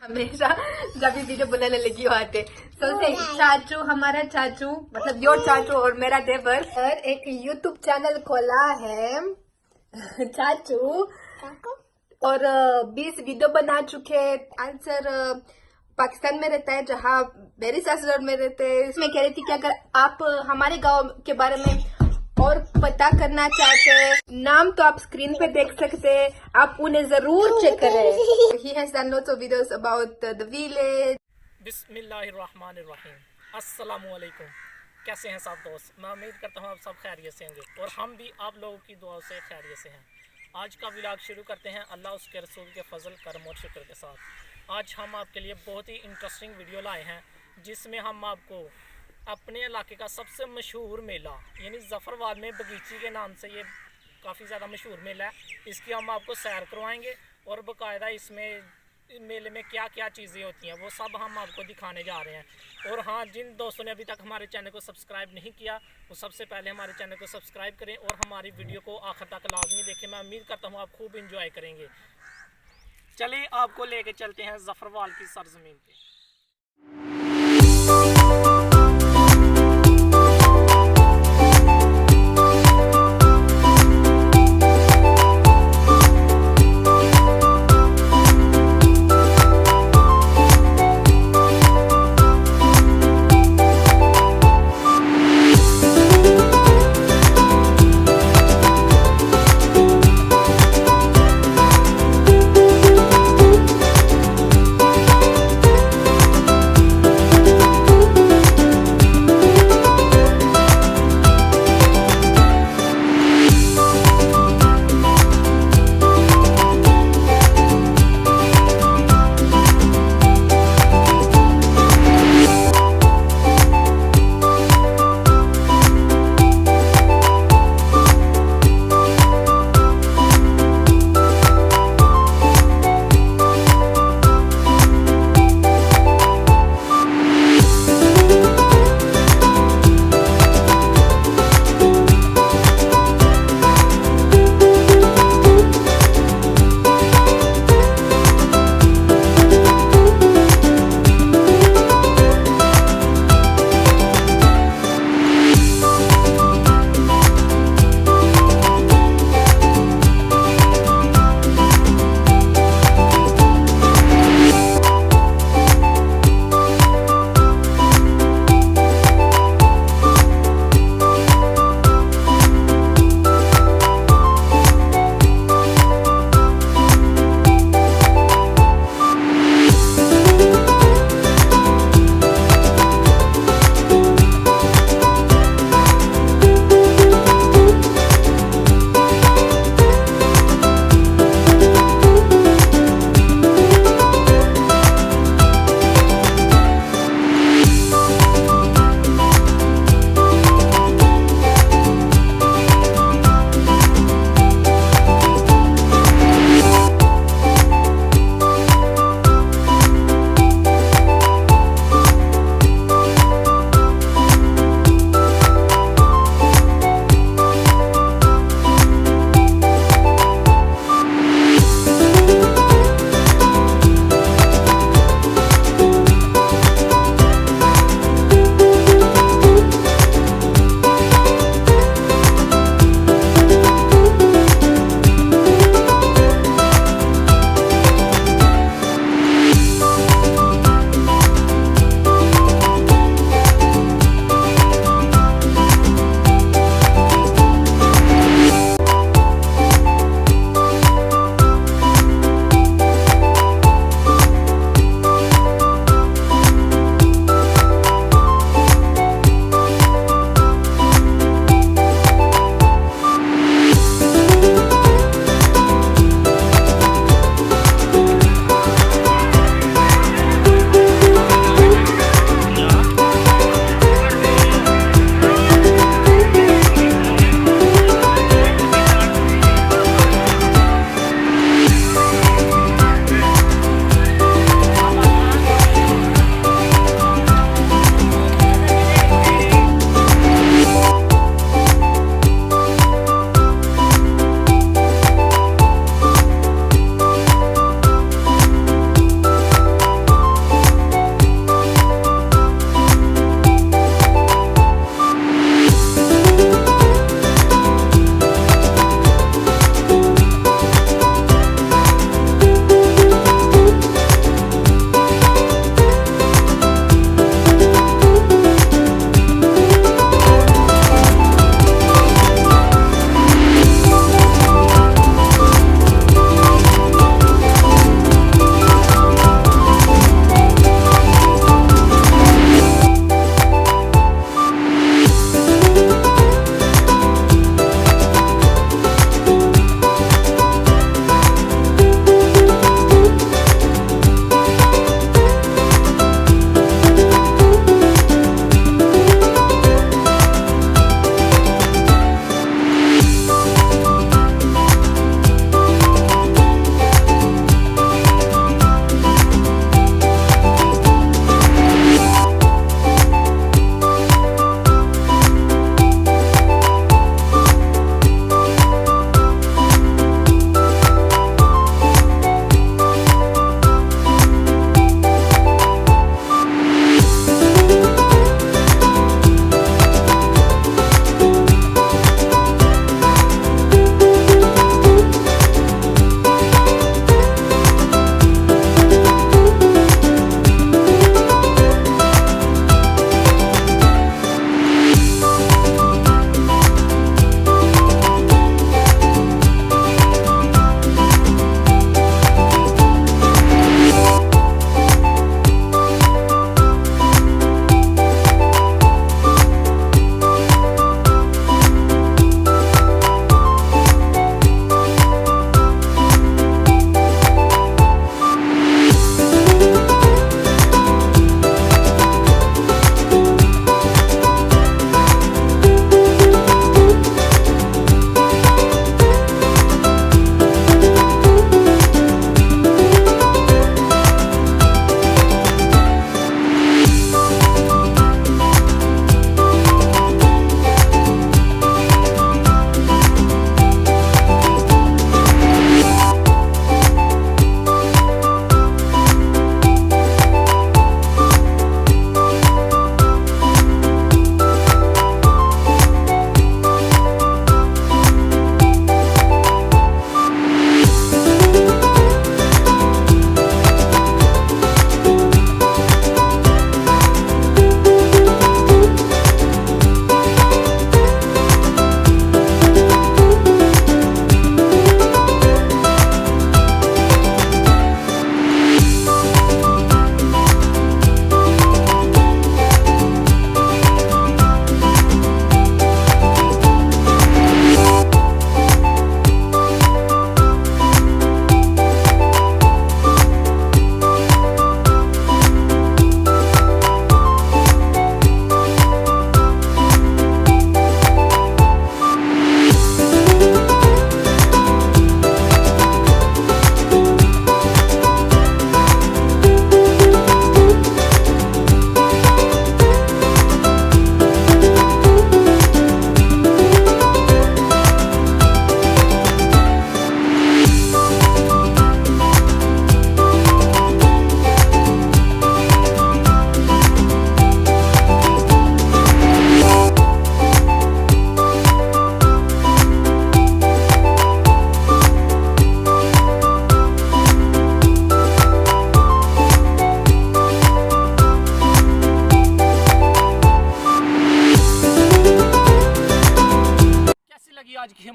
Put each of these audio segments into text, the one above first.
हमेशा जब भी वीडियो बनाने लगी हो आते सोचते चाचू, हमारा चाचू मतलब योर चाचू और मेरा देवर एक यूट्यूब चैनल खोला है चाचू और 20 वीडियो बना चुके। आंसर पाकिस्तान में रहता है जहाँ मेरी ससुराल में रहते हैं। इसमें कह रही थी कि अगर आप हमारे गांव के बारे में और पता करना चाहते हैं, नाम तो आप स्क्रीन पे देख सकते हैं, आप उन्हें जरूर चेक करें। He has done lots of videos about the village. बिस्मिल्लाहिर्रहमानिर्रहीम। अस्सलामुअलैकुम। कैसे हैं सब दोस्त? मैं उम्मीद करता हूँ आप सब खैरियत से होंगे और हम भी आप लोगों की दुआओं से खैरियत से हैं। आज का व्लॉग शुरू करते हैं अल्लाह उसके रसूल के फजल करम और शुक्र के साथ। आज हम आपके लिए बहुत ही इंटरेस्टिंग वीडियो लाए हैं जिसमें हम आपको अपने इलाके का सबसे मशहूर मेला यानी ज़फ़रवाद में बगीची के नाम से ये काफ़ी ज़्यादा मशहूर मेला है, इसकी हम आपको सैर करवाएंगे और बाकायदा इसमें मेले में क्या क्या चीज़ें होती हैं वो सब हम आपको दिखाने जा रहे हैं। और हाँ, जिन दोस्तों ने अभी तक हमारे चैनल को सब्सक्राइब नहीं किया वो सबसे पहले हमारे चैनल को सब्सक्राइब करें और हमारी वीडियो को आखिर तक लाजमी देखें। मैं उम्मीद करता हूँ आप खूब इंजॉय करेंगे। चलिए आपको लेके चलते हैं ज़फ़रवाल की सरजमीन पे।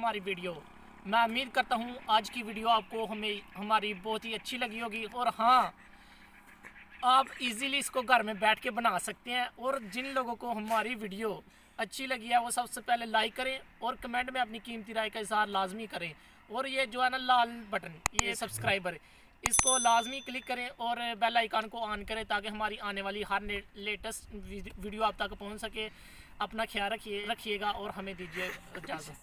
हमारी वीडियो। मैं उम्मीद करता हूँ आज की वीडियो आपको हमारी बहुत ही अच्छी लगी होगी। और हाँ, आप इजीली इसको घर में बैठ के बना सकते हैं। और जिन लोगों को हमारी वीडियो अच्छी लगी है वो सबसे पहले लाइक करें और कमेंट में अपनी कीमती राय का इज़हार लाजमी करें। और ये जो है ना लाल बटन, ये सब्सक्राइबर, इसको लाजमी क्लिक करें और बेल आइकन को ऑन करें ताकि हमारी आने वाली हर लेटेस्ट वीडियो आप तक पहुंच सके। अपना ख्याल रखिएगा और हमें दीजिए इजाज़त।